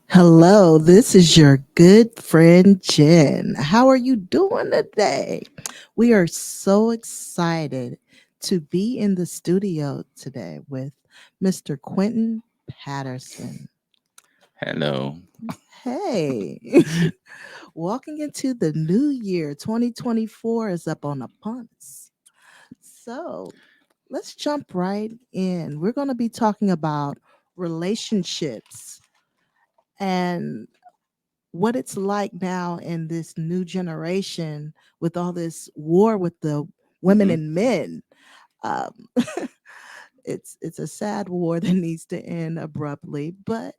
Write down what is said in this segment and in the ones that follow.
Hello, this is your good friend Jen. How are you doing today? We are so excited to be in the studio today with Mr. Quentin Patterson. Hello. Hey, walking into the new year, 2024 is up on the punts. So let's jump right in. We're going to be talking about relationships and what it's like now in this new generation with all this war with the women hmm and men. Um, it's a sad war that needs to end abruptly, but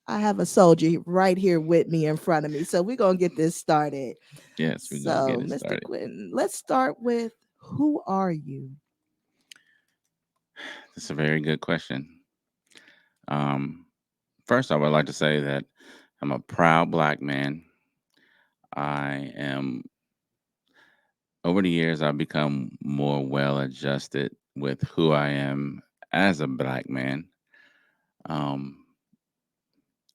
I have a soldier right here with me in front of me, so we're gonna get this started. Yes, we're gonna So, get it Mr. started. Quentin, let's start with who are you? That's a very good question. Um, First, I would like to say that I'm a proud black man. I am over the years I've become more well adjusted with who I am as a black man. Um,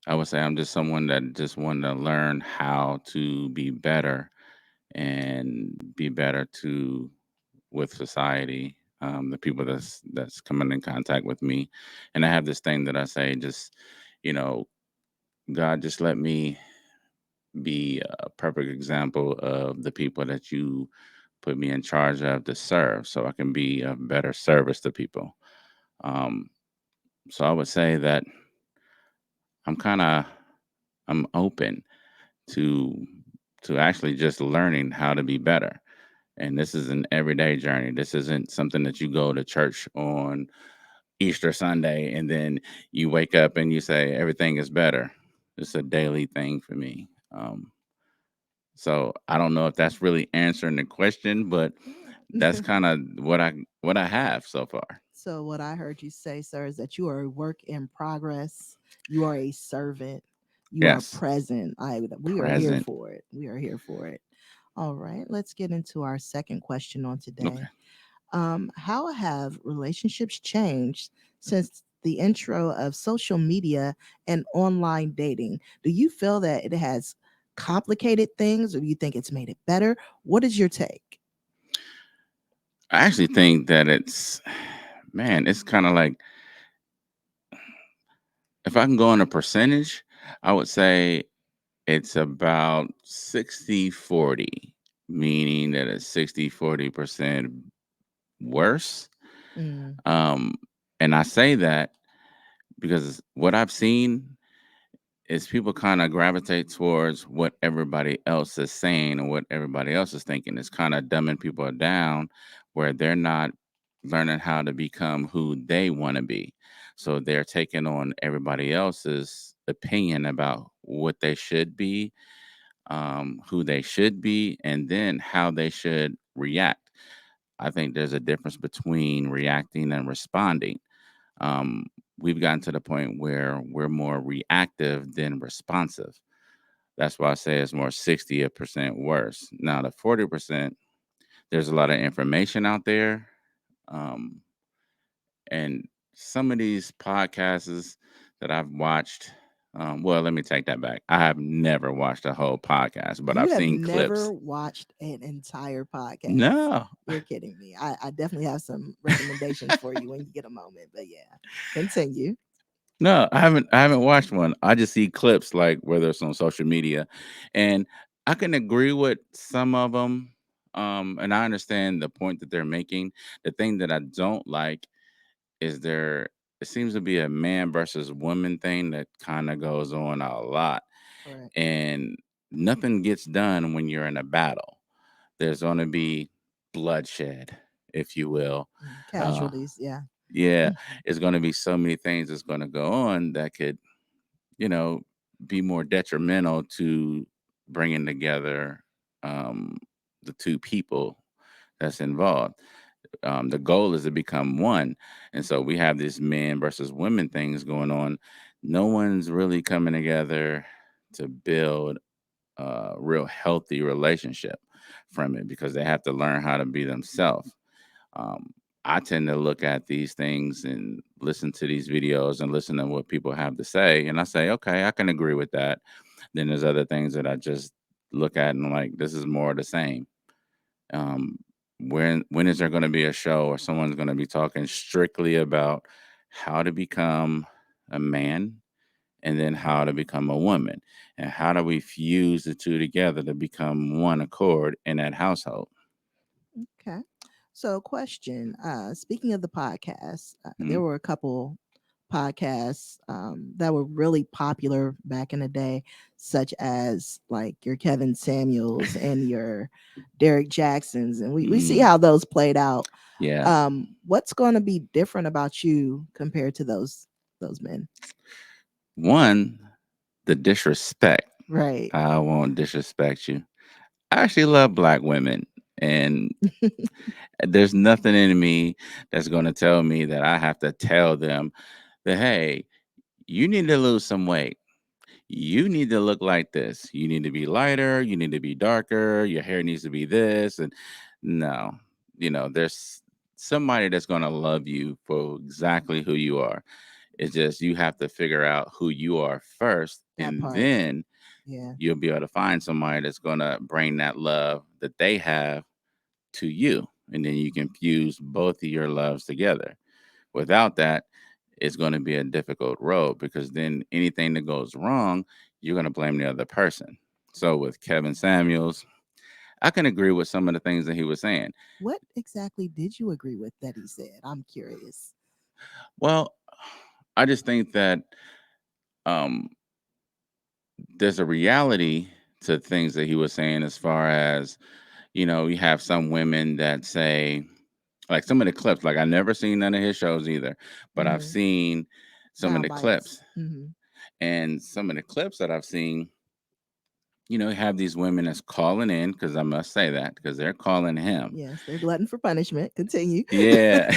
I would say I'm just someone that just wanted to learn how to be better and be better to with society, the people that's coming in contact with me. And I have this thing that I say, just you know, God, just let me be a perfect example of the people that you put me in charge of to serve, so I can be a better service to people. Um, so I would say that I'm kind of I'm open to actually just learning how to be better. And this is an everyday journey. This isn't something that you go to church on Easter Sunday and then you wake up and you say everything is better. It's a daily thing for me. So I don't know if that's really answering the question, but that's kind of what I have so far. So, what I heard you say, sir, is that you are a work in progress. You are a servant. You are Yes, present. We are here present. for it. We are here for it. All right, let's get into our second question on Okay. today. How have relationships changed since the intro of social media and online dating? Do you feel that it has complicated things, or do you think it's made it better? What is your take? I actually think that man, it's kind of like if I can go on a percentage, I would say it's about 60-40, meaning that it's 60-40% worse. Mm, Um, and I say that because what I've seen is people kind of gravitate towards what everybody else is saying and what everybody else is thinking. It's kind of dumbing people down where they're not learning how to become who they want to be. So they're taking on everybody else's opinion about what they should be, who they should be, and then how they should react. I think there's a difference between reacting and responding. Um, we've gotten to the point where we're more reactive than responsive. That's why I say it's more 60% worse. Now, the 40%, there's a lot of information out there. Um, and some of these podcasts that I've watched, well, let me take that back. I have never watched a whole podcast, but you I've have seen never clips. watched an entire podcast. No, You're kidding me. I definitely have some recommendations for you when you get a moment. But yeah, continue. no, I haven't watched one. I just see clips like whether it's on social media, and I can agree with some of them. And I understand the point that they're making. The thing that I don't like is there it seems to be a man versus woman thing that kind of goes on a lot, Correct. and nothing gets done when you're in a battle. There's going to be bloodshed, if you will. Uh, Casualties, yeah. yeah, it's going to be so many things that's going to go on that could, you know, be more detrimental to bringing together um, the two people that's involved. The goal is to become one. And so we have this men versus women things going on. No one's really coming together to build a real healthy relationship from it because they have to learn how to be themselves. Um, I tend to look at these things and listen to these videos and listen to what people have to say. And I say, okay, I can agree with that. Then there's other things that I just look at and I'm like, this is more of the same. um, when is there going to be a show or someone's going to be talking strictly about how to become a man and then how to become a woman and how do we fuse the two together to become one accord in that household? Okay. So, question. Speaking of the podcast, Hmm. there were a couple podcasts that were really popular back in the day, such as like your Kevin Samuels and your Derek Jacksons, and we see Mm, how those played out. yes. What's going to be different about you compared to those men? One, the disrespect. Right. I won't disrespect you. I actually love black women, and there's nothing in me that's going to tell me that I have to tell them that, hey, you need to lose some weight. You need to look like this. You need to be lighter. You need to be darker. Your hair needs to be this. And no, there's somebody that's going to love you for exactly who you are. It's just you have to figure out who you are first, That and part. then Yeah. you'll be able to find somebody that's going to bring that love that they have to you. And then you can fuse both of your loves together. Without that, it's going to be a difficult road because then anything that goes wrong, you're going to blame the other person. So with Kevin Samuels, I can agree with some of the things that he was saying. What exactly did you agree with that he said? I'm curious. Well, I just think that um, there's a reality to things that he was saying as far as, you have some women that say, like some of the clips, like I never seen none of his shows either, but I've Hmm. seen some of Sound the bites. clips. Hmm. And some of the clips that I've seen, have these women that's calling in because I must say that because they're calling him. Yes, they're glutton for punishment. Continue. Yeah.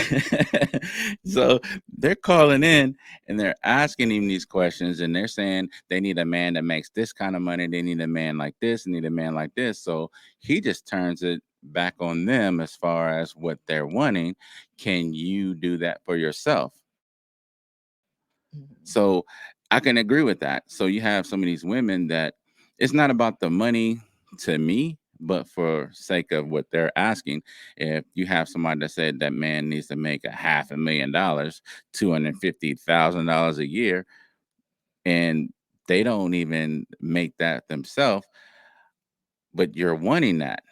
So they're calling in and they're asking him these questions and they're saying they need a man that makes this kind of money. They need a man like this, need a man like this. So he just turns it back on them as far as what they're wanting. Can you do that for yourself? Mhm. So I can agree with that. So you have some of these women that it's not about the money to me, but for sake of what they're asking. If you have somebody that said that man needs to make $500,000, $250,000 a year, and they don't even make that themselves, but you're wanting that.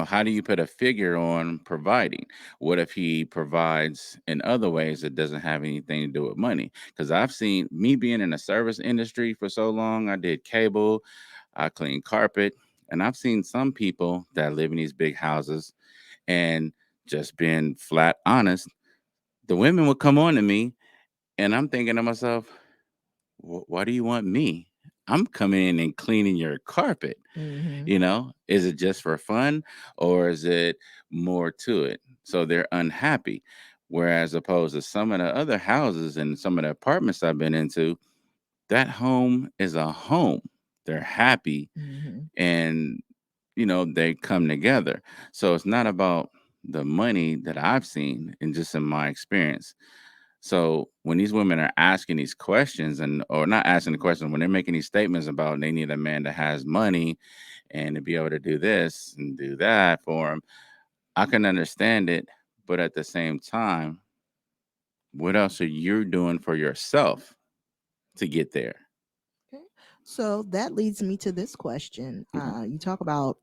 How do you put a figure on providing? What if he provides in other ways that doesn't have anything to do with money? Because I've seen me being in the service industry for so long. I did cable, I cleaned carpet, and I've seen some people that live in these big houses and just being flat honest, the women would come on to me and I'm thinking to myself, why do you want me? I'm coming in and cleaning your carpet. Mhm. Is it just for fun or is it more to it? So they're unhappy. Whereas opposed to some of the other houses and some of the apartments I've been into, that home is a home. They're happy Mhm. and they come together. So it's not about the money that I've seen and just in my experience. So when these women are asking these questions and or not asking the questions, when they're making these statements about they need a man that has money and to be able to do this and do that for them, I can understand it. But at the same time, what else are you doing for yourself to get there? Okay. So that leads me to this question. Okay. You talk about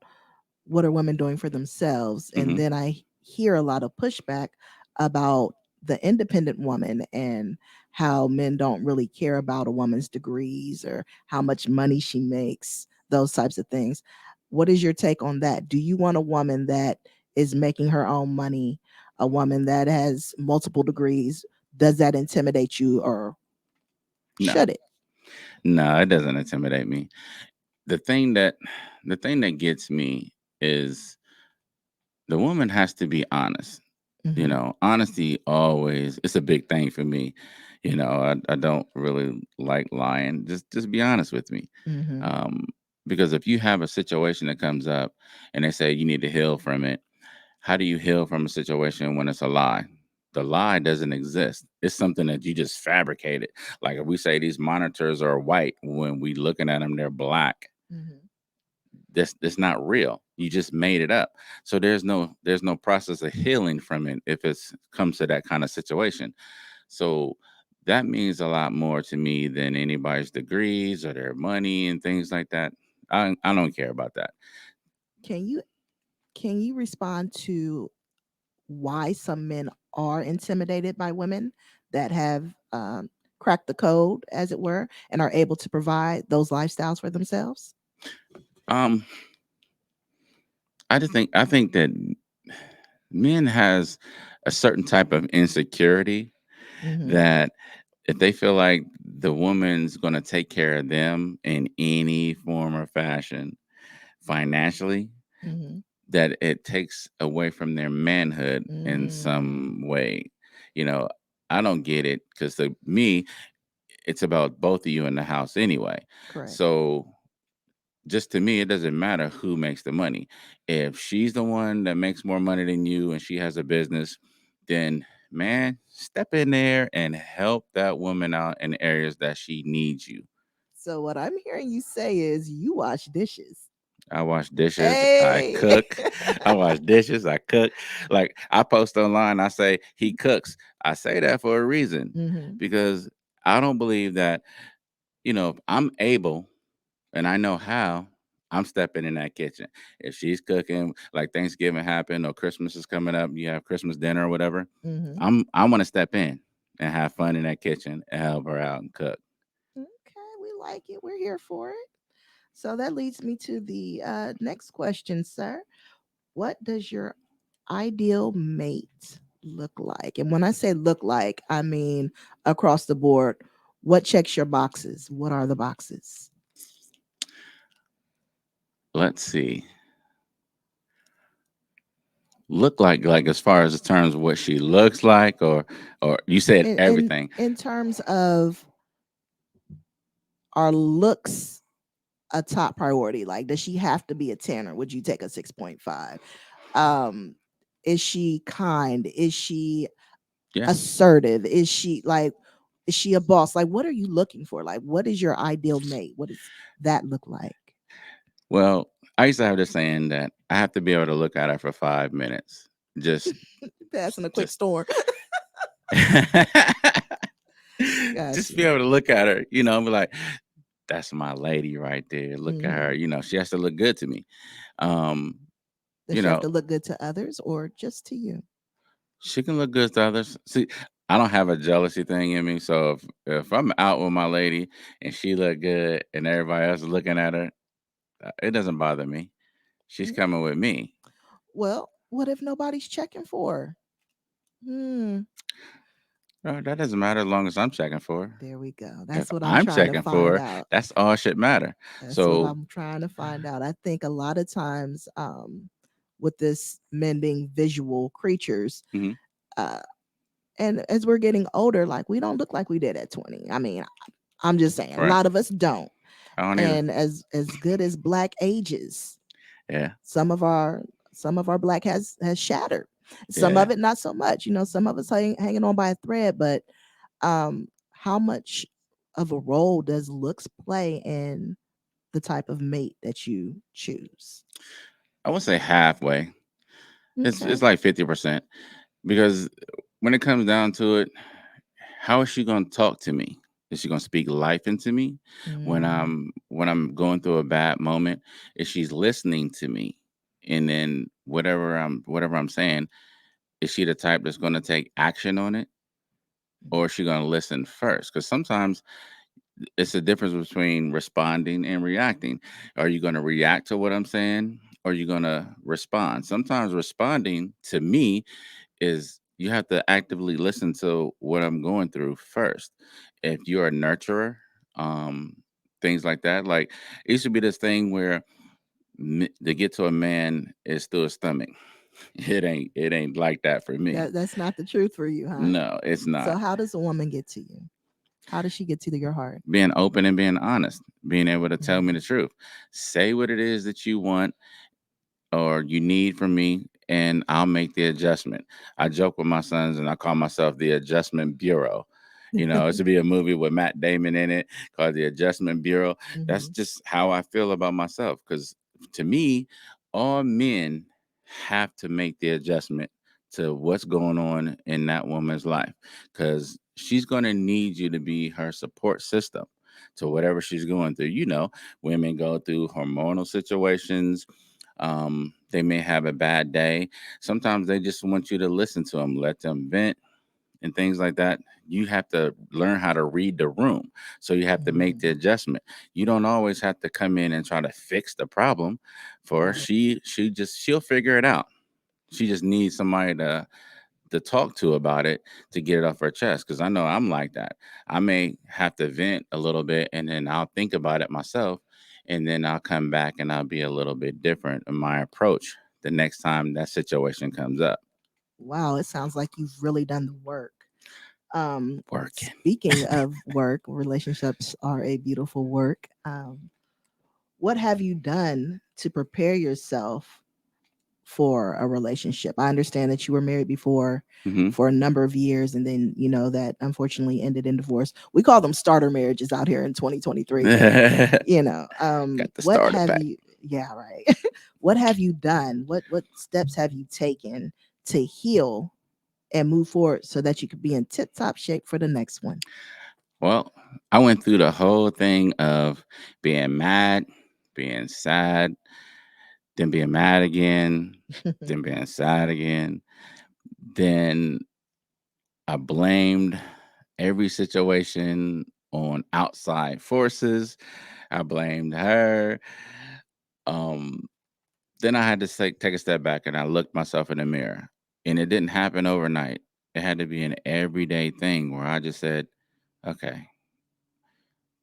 what are women doing for themselves? And Hmm. then I hear a lot of pushback about the independent woman and how men don't really care about a woman's degrees or how much money she makes, those types of things. What is your take on that? Do you want a woman that is making her own money, a woman that has multiple degrees? Does that intimidate you or No, should it? no, it doesn't intimidate me. The thing that the thing that gets me is the woman has to be honest. You Mm-hmm. know, honesty always it's a big thing for me. You know, I don't really like lying. Just be honest with me. Mm-hmm. Um, because if you have a situation that comes up and they say you need to heal from it, how do you heal from a situation when it's a lie? The lie doesn't exist. It's something that you just fabricated. Like if we say these monitors are white, when we looking at them, they're black. Mm-hmm. That's not real. You just made it up. So there's no process of healing from it if it's comes to that kind of situation. So that means a lot more to me than anybody's degrees or their money and things like that. I don't care about that. Can you can you respond to why some men are intimidated by women that have cracked the code, as it were, and are able to provide those lifestyles for themselves? Um, I think that men has a certain type of insecurity Mm-hmm. that if they feel like the woman's going to take care of them in any form or fashion financially, Mm-hmm. that it takes away from their manhood in Mm, some way. You know, I don't get it because to me, it's about both of you in the house anyway. correct. So just to me, it doesn't matter who makes the money. If she's the one that makes more money than you and she has a business, then man, step in there and help that woman out in areas that she needs you. So what I'm hearing you say is you wash dishes. I wash dishes, I Hey. cook. I wash dishes, I cook. Like I post online, I say he cooks. I say that for a reason Mm-hmm. because I don't believe that, if I'm able and I know how, I'm stepping in that kitchen. If she's cooking, like Thanksgiving happened or Christmas is coming up, you have Christmas dinner or whatever, Mm-hmm. I want to step in and have fun in that kitchen and help her out and cook. Okay, we like it. We're here for it. So that leads me to the next question, sir. What does your ideal mate look like? And when I say look like, I mean across the board. What checks your boxes? What are the boxes? Let's see. Look like as far as the terms of what she looks like, or you said In in everything. in terms of are looks a top priority? Like, does she have to be a 10 or would you take a 6.5? Um, is she kind? Is she Yes. assertive? Is she a boss? Like, what are you looking for? Like, what is your ideal mate? What does that look like? Well, I used to have this saying that I have to be able to look at her for 5 minutes. Just Passing a quick just storm. Got just be you. able to look at her, and be like, that's my lady right there. Look at her. Hmm. She has to look good to me. Um, Does you she have know, to look good to others or just to you? she can look good to others. See, I don't have a jealousy thing in me. So if I'm out with my lady and she look good and everybody else is looking at her, it doesn't bother me. She's Mm. coming with me. Well, what if nobody's checking for her? Hmm. That doesn't matter as long as I'm checking for her. There we go. If That's what I'm I'm trying to checking for find her, out. that's all should matter. That's what So, I'm trying to find out. I think a lot of times, with this men being visual creatures, mhm, uh, and as we're getting older, like we don't look like we did at 20. I mean, I'm just saying, a right. lot of us don't. I don't either. And as good as black ages, Yeah, some of our black has shattered. Some yeah. of it not so much. Some of us hanging on by a thread, but how much of a role does looks play in the type of mate that you choose? I would say halfway. It's Okay. like 50% because when it comes down to it, how is she gonna talk to me? Is she gonna speak life into me when Mm, I'm going through a bad moment? Is she's listening to me? and then whatever I'm saying, is she the type that's going to take action on it, or is she going to listen first? Because sometimes it's the difference between responding and reacting. Are you going to react to what I'm saying, or are you going to respond? Sometimes responding to me is you have to actively listen to what I'm going through first. If you're a nurturer, um, things like that, like it used to be this thing where to get to a man is through his stomach. It ain't like that for me. That's not the truth for you, huh? No, it's So not. how does a woman get to you? How does she get to your heart? Being open and being honest, being able to tell me Mhm. the truth. Say what it is that you want or you need from me, and I'll make the adjustment. I joke with my sons and I call myself the Adjustment Bureau. It should be a movie with Matt Damon in it called The Adjustment Bureau. That's Mhm. just how I feel about myself. Because to me, all men have to make the adjustment to what's going on in that woman's life. Because she's going to need you to be her support system to whatever she's going through. Women go through hormonal situations, they may have a bad day. Sometimes they just want you to listen to them, let them vent and things like that. You have to learn how to read the room. So you have to make the Mhm. adjustment. You don't always have to come in and try to fix the problem for her. Right. She'll figure it out. She just needs somebody to talk to about it to get it off her chest, because I know I'm like that. I may have to vent a little bit and then I'll think about it myself, and then I'll come back and I'll be a little bit different in my approach the next time that situation comes up. Wow, it sounds like you've really done the work. Working. Speaking of work, relationships are a beautiful work. What have you done to prepare yourself for a relationship? I understand that you were married before Hmm. for a number of years, and then that unfortunately ended in divorce. We call them starter marriages out here in 2023, but Got the what starter have pack. you? Yeah, right. What have you done? What steps have you taken to heal and move forward so that you could be in tip top shape for the next one? Well, I went through the whole thing of being mad, being sad, then being mad again, then being sad again. Then I blamed every situation on outside forces. I blamed her. Um, then I had to take a step back and I looked myself in the mirror. And it didn't happen overnight. It had to be an everyday thing where I just said, okay,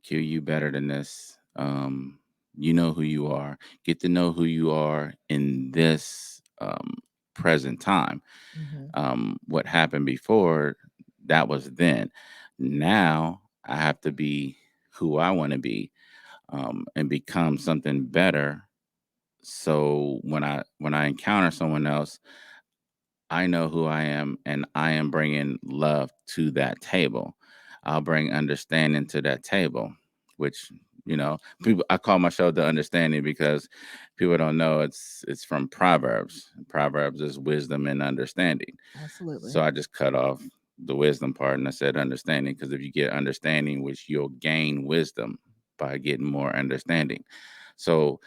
Q, you better than this. You know who you are. Get to know who you are in this present time. Hmm. What happened before, that was then. Now I have to be who I want to be, and become something better. So when I encounter someone else, I know who I am, and I am bringing love to that table. I'll bring understanding to that table, which people. I call my show The Understanding because people don't know it's from Proverbs. Proverbs is wisdom and understanding. So Absolutely. I just cut off the wisdom part and I said understanding, because if you get understanding, which you'll gain wisdom by getting more understanding. So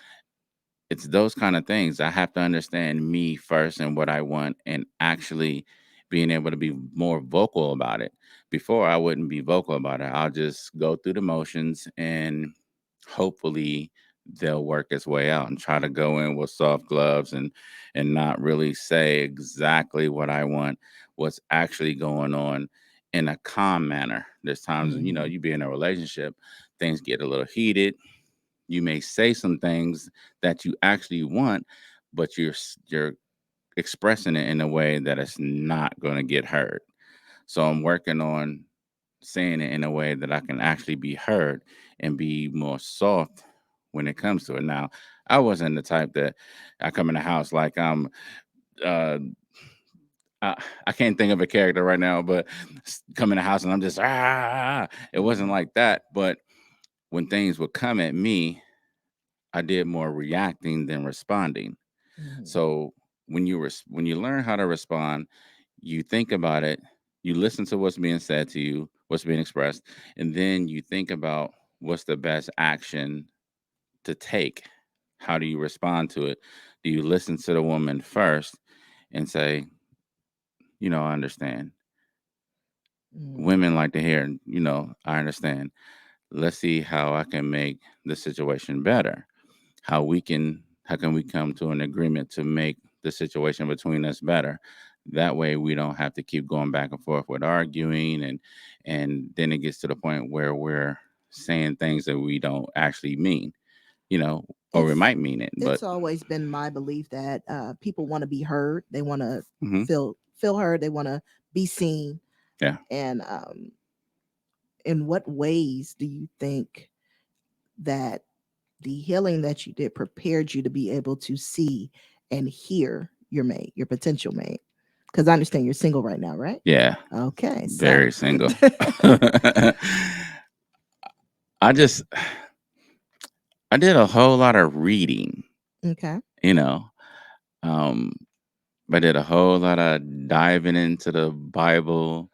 it's those kind of things. I have to understand me first and what I want, and actually being able to be more vocal about it. Before, I wouldn't be vocal about it. I'll just go through the motions, and hopefully they'll work its way out, and try to go in with soft gloves and not really say exactly what I want, what's actually going on, in a calm manner. There's times when Hmm. you be in a relationship, things get a little heated. You may say some things that you actually want, but you're expressing it in a way that it's not going to get heard. So I'm working on saying it in a way that I can actually be heard and be more soft when it comes to it. Now, I wasn't the type that I come in the house like I'm. Uh, I can't think of a character right now, but come in the house and I'm just ah. It wasn't Hmm. like that, but when things would come at me, I did more reacting than responding. Hmm. So when you learn how to respond, you think about it, you listen to what's being said to you, what's being expressed, and then you think about what's the best action to take. How do you respond to it Do you listen to the woman first and say, I understand. Women Mm. like to hear, I understand. Let's see how I can make the situation better. How can we come to an agreement to make the situation between us better? That way we don't have to keep going back and forth with arguing, and then it gets to the point where we're saying things that we don't actually mean, you know, or we It's might mean it, but it's always been my belief that people want to be heard. They want to mhm, feel heard. They want to be seen. yeah. And in what ways do you think that the healing that you did prepared you to be able to see and hear your mate, your potential mate? Because I understand you're single right now, right? Yeah, Okay, so very single. I just I did a whole lot of reading, okay. you know. Um, I did a whole lot of diving into the Bible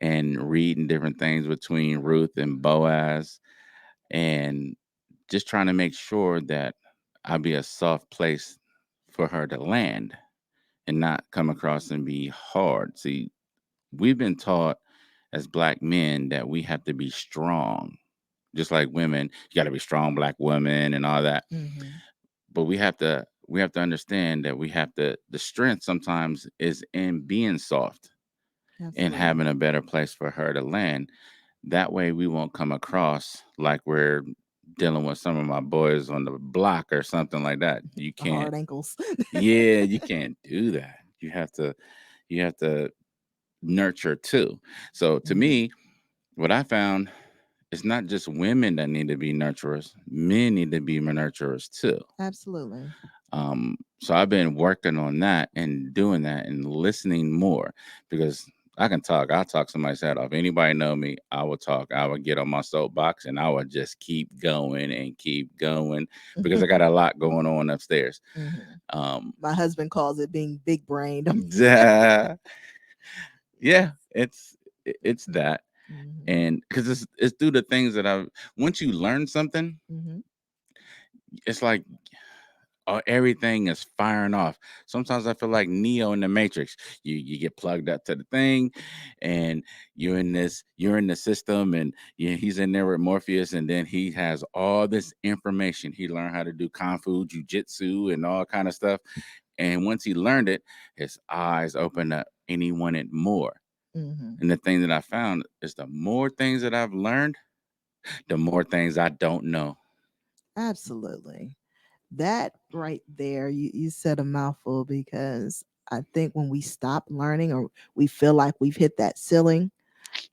and reading different things between Ruth and Boaz, and just trying to make sure that I'd be a soft place for her to land and not come across and be hard. See, we've been taught as black men that we have to be strong, just like women. You got to be strong, black women, and all that. Mm-hmm. But we have to understand that we have to. The strength sometimes is in being soft and Absolutely. having a better place for her to land. That way, we won't come across like we're dealing with some of my boys on the block or something like that. You The can't. hard ankles. Yeah, you can't do that. You have to nurture too. So to Hmm. me, what I found, it's not just women that need to be nurturers. Men need to be nurturers too. Absolutely. So I've been working on that and doing that and listening more because I can talk. I'll talk somebody's head off. Anybody know me, I will talk. I would get on my soapbox and I would just keep going and keep going because I got a lot going on upstairs. Hmm. Um, My husband calls it being big brained. yeah, Yes. it's that. Hmm. And because it's through the things that once you learn something, Hmm. it's like everything is firing off. Sometimes I feel like Neo in the Matrix. You get plugged up to the thing, and you're in the system, and he's in there with Morpheus, and then he has all this information. He learned how to do kung fu, jujitsu, and all kind of stuff. And once he learned it, his eyes opened up, and he wanted more. Hmm. And the thing that I found is the more things that I've learned, the more things I don't know. Absolutely. That right there, you said a mouthful because I think when we stop learning or we feel like we've hit that ceiling,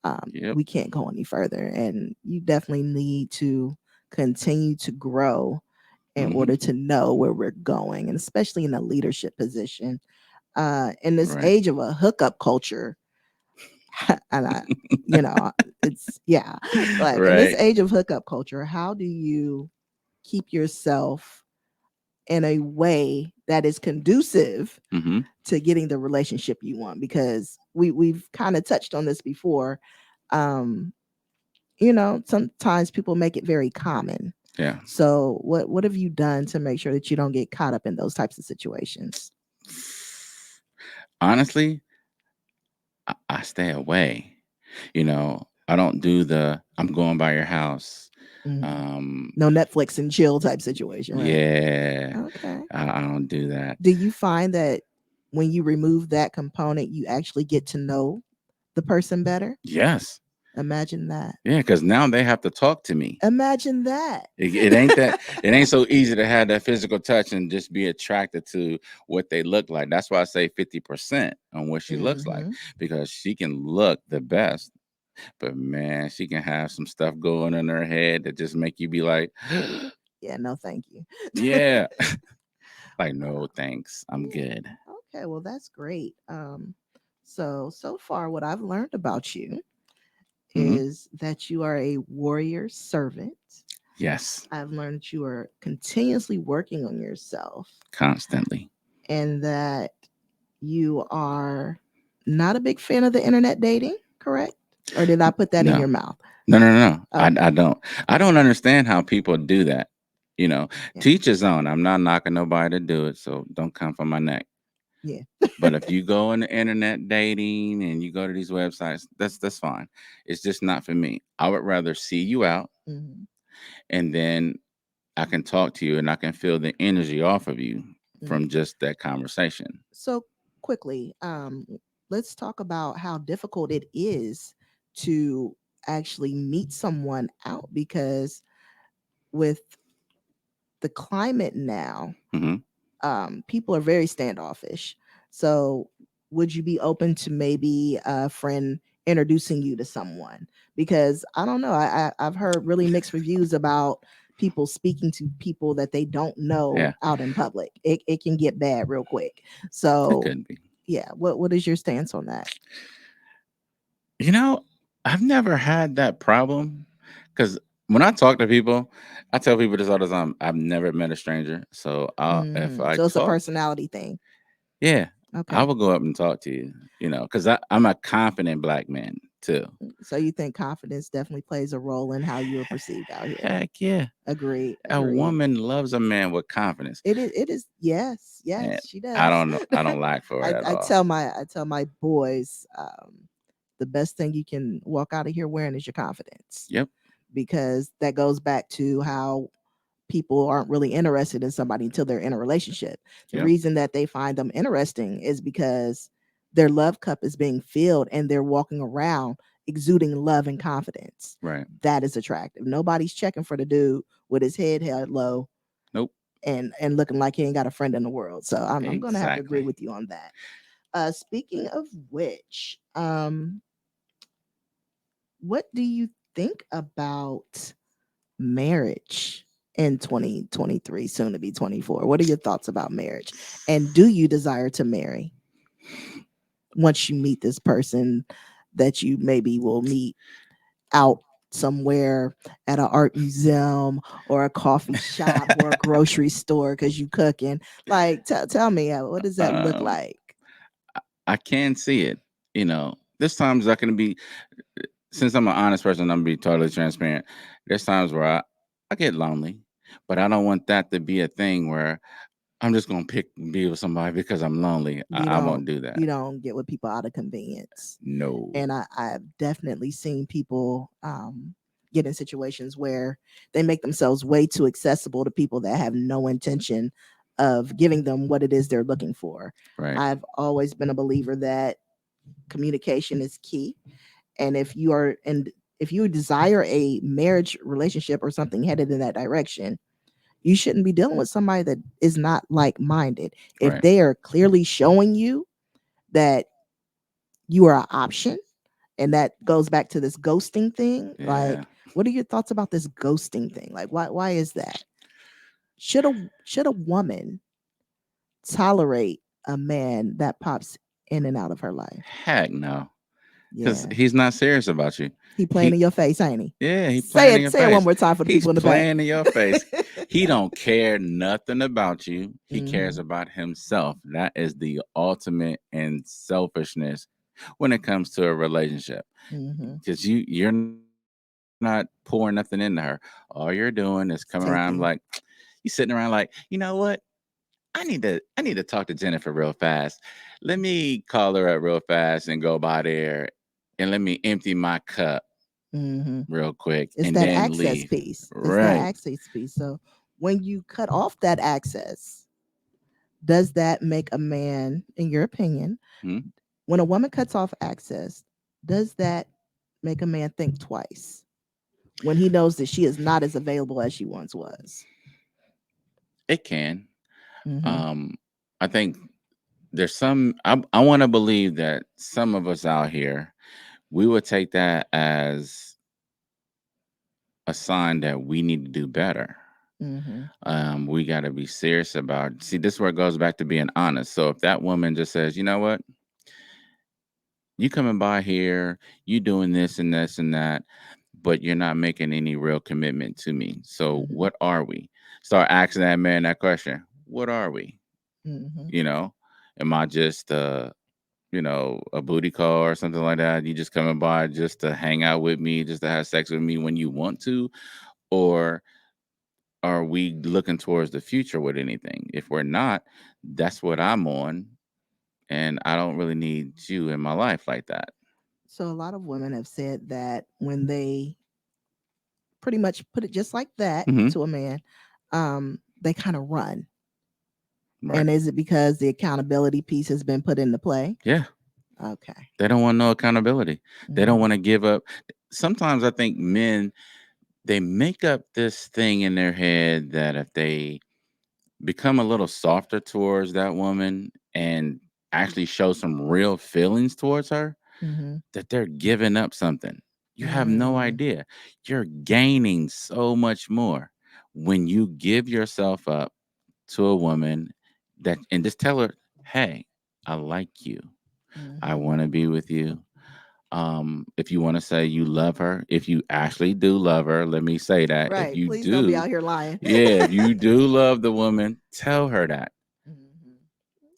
Yep. we can't go any further. And you definitely need to continue to grow in Hmm. order to know where we're going, and especially in a leadership position. In this Right. age of a hookup culture, and you know, it's yeah, like in this Right. age of hookup culture, how do you keep yourself in a way that is conducive Hmm. to getting the relationship you want? Because we've kind of touched on this before. Um, sometimes people make it very common. Yeah. So what have you done to make sure that you don't get caught up in those types of situations? Honestly, I stay away. I don't do I'm going by your house. Mhm. Um, No Netflix and chill type situation, right? yeah, Okay. I don't do that. Do you find that when you remove that component, you actually get to know the person better? Yes. Imagine that. Yeah, because now they have to talk to me. Imagine that. It ain't so easy to have that physical touch and just be attracted to what they look like. That's why I say 50% on what she looks like, Hmm. because she can look the best, but man, she can have some stuff going in her head that just make you be like, Yeah, no, thank you. yeah, like, no, thanks. I'm Yeah. good. Okay, well that's great. So far what I've learned about you Hmm. is that you are a warrior servant. Yes, I've learned that you are continuously working on yourself constantly. and that you are not a big fan of the internet dating, correct? Or did I put that in No, your mouth? no, no, no. I Okay. don't. I don't understand how people do that. You know, Yeah. teach his own. I'm not knocking nobody to do it, so don't come for my neck. Yeah. But if you go on the internet dating and you go to these websites, that's fine. It's just not for me. I would rather see you out, Hmm. and then I can talk to you and I can feel the energy off of you Hmm. from just that conversation. So quickly, let's talk about how difficult it is to actually meet someone out, because with the climate now, Hmm. people are very standoffish. So, would you be open to maybe a friend introducing you to someone? Because I don't know, I've heard really mixed reviews about people speaking to people that they don't know Yeah, out in public. It can get bad real quick. it So, could be. yeah, what is your stance on that? You know, I've never had that problem because when I talk to people, I tell people this all the time. I've never met a stranger, so if I So it's a talk, personality thing. yeah, I Okay. will go up and talk to you. You know, because I'm a confident black man too. So you think confidence definitely plays a role in how you are perceived out here? Heck yeah, Agreed. a Agreed. woman loves a man with confidence, It is. It is. Yes. and Yes, she I does. don't know. I don't lack for it at I all. tell my boys, the best thing you can walk out of here wearing is your confidence, Yep, because that goes back to how people aren't really interested in somebody until they're in a relationship. The yep, reason that they find them interesting is because their love cup is being filled and they're walking around exuding love and confidence. right. That is attractive. Nobody's checking for the dude with his head held low Nope, and looking like he ain't got a friend in the world. So I'm gonna have to agree exactly. with you on that. Speaking of which, what do you think about marriage in 2023, soon to be 24? What are your thoughts about marriage? And do you desire to marry once you meet this person that you maybe will meet out somewhere at an art museum or a coffee shop or a grocery store because you cooking? Like, tell me, what does that look um, like? I can see it. You know, this time's not going to be. Since I'm an honest person, I'm gonna be totally transparent. There's times where I get lonely, but I don't want that to be a thing where I'm just gonna pick be with somebody because I'm lonely. You I don't won't do that. you don't get with people out of convenience. No. And I've definitely seen people get in situations where they make themselves way too accessible to people that have no intention of giving them what it is they're looking for. Right. I've always been a believer that communication is key. And if you desire a marriage relationship or something headed in that direction, you shouldn't be dealing with somebody that is not like minded. If Right. they are clearly showing you that you are an option, and that goes back to this ghosting thing. Yeah. Like, what are your thoughts about this ghosting thing? Like, why is that? Should a woman tolerate a man that pops in and out of her life? Heck no. Because Yeah. he's not serious about you. He playing He in your face, ain't he? Yeah, he Say playing in it, your say it one face. more time for the He's people in the back. playing in your face. He don't care nothing about you. He cares Hmm. about himself. That is the ultimate in selfishness when it comes to a relationship. Hmm. Because you're not pouring nothing into her. All you're doing is coming around like Taking. you sitting around like, you know what? I need to talk to Jennifer real fast. Let me call her up real fast and go by there and let me empty my cup Hmm. real quick It's and that then access leave. piece. It's that Right. access piece. So when you cut off that access, does that make a man, in your opinion, Hmm? when a woman cuts off access, does that make a man think twice when he knows that she is not as available as she once was? It can. Mm-hmm. Um, I think there's some. I want to believe that some of us out here we would take that as a sign that we need to do better. Mm-hmm. We got to be serious about. See, this is where it goes back to being honest. So if that woman just says, you know what, you coming by here, you doing this and this and that, but you're not making any real commitment to me. So Mm-hmm. what are we? Start asking that man that question. What are we? Mm-hmm. You know, am I just a booty call or something like that? You just coming by just to hang out with me, just to have sex with me when you want to, or are we looking towards the future with anything? If we're not, that's what I'm on, and I don't really need you in my life like that. So a lot of women have said that when they pretty much put it just like that Hmm. to a man, they kind of run. Right. And is it because the accountability piece has been put into play? Yeah. Okay. They don't want no accountability. They don't Mm-hmm. want to give up. Sometimes I think men, they make up this thing in their head that if they become a little softer towards that woman and actually show some real feelings towards her, Mm-hmm. that they're giving up something. You have no Mm. idea. You're gaining so much more when you give yourself up to a woman that and just tell her, "Hey, I like you. I Mm-hmm. want to be with you." If you want to say you love her, if you actually do love her, let me say that. If Right. you Please don't be do, out here lying. yeah, if you do love the woman, tell her that. Mm-hmm.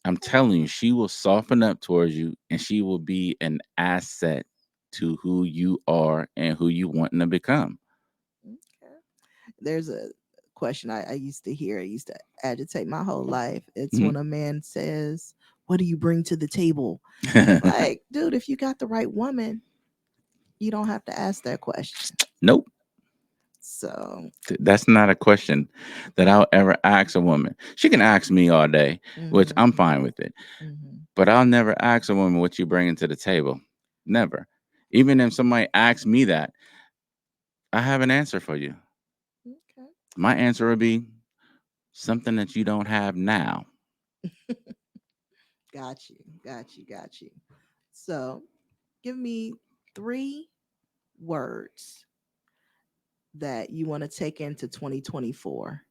I'm telling you, she will soften up towards you and she will be an asset to who you are and who you want to become. Okay. There's a question I used to hear. I used to agitate my whole life. It's Mhm. when a man says, "What do you bring to the table?" Like, dude, if you got the right woman, you don't have to ask that question. Nope. So, That's not a question that I'll ever ask a woman. She can ask me all day, which mm-hmm, I'm fine with it. mm-hmm. But I'll never ask a woman what you bringing to the table. Never. Even if somebody asks me that, I have an answer for you. Okay. My answer would be something that you don't have now. Got you. Got you. Got you. So, give me 3 words that you want to take into 2024.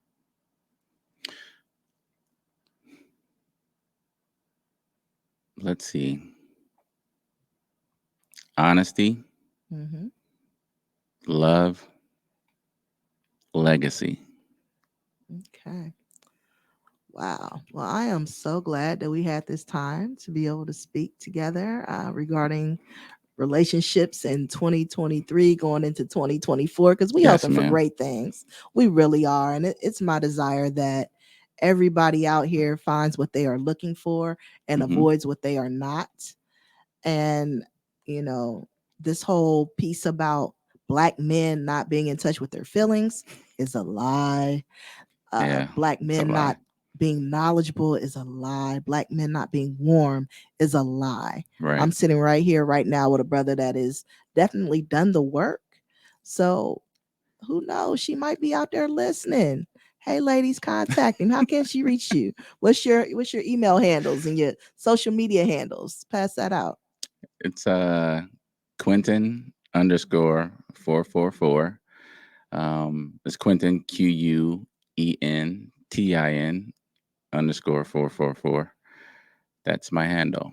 Let's see. Honesty, Mm-hmm. love, legacy. Okay. Wow. Well, I am so glad that we had this time to be able to speak together regarding relationships in 2023 going into 2024 because we Yes, hoping for ma'am. great things. We really are. And it's my desire that everybody out here finds what they are looking for and Hmm. avoids what they are not. And, you know, this whole piece about black men not being in touch with their feelings is a lie. Yeah, Black it's a men lie. not being knowledgeable is a lie. Black men not being warm is a lie. Right. I'm sitting right here right now with a brother that is definitely done the work. So who knows? She might be out there listening. Hey ladies, contact him. How can she reach you? What's your email handles and your social media handles? Pass that out. It's Quentin underscore 444. It's Quentin QUENTIN underscore 444. That's my handle.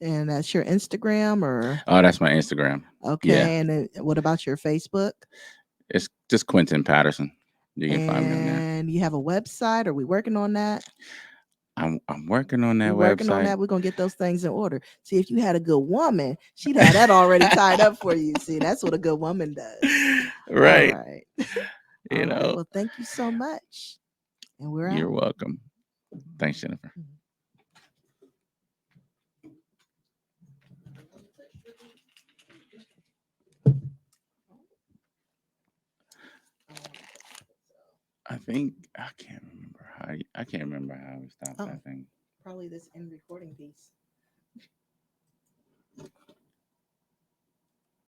And that's your Instagram or Oh, that's my Instagram. Yeah, okay. And then what about your Facebook? it's just Quentin Patterson. You can find me on there. And you have a website? Are we working on that? I'm working on that We working on website. that. We're gonna get those things in order. See, if you had a good woman, she'd have that already tied up for you. See, that's what a good woman does. All Right. right. You All right. know, Well, thank you so much. And we're you're out. welcome. Thanks, Jennifer. Mhm. I think I can't remember how we stopped Oh, that thing. probably this end recording piece.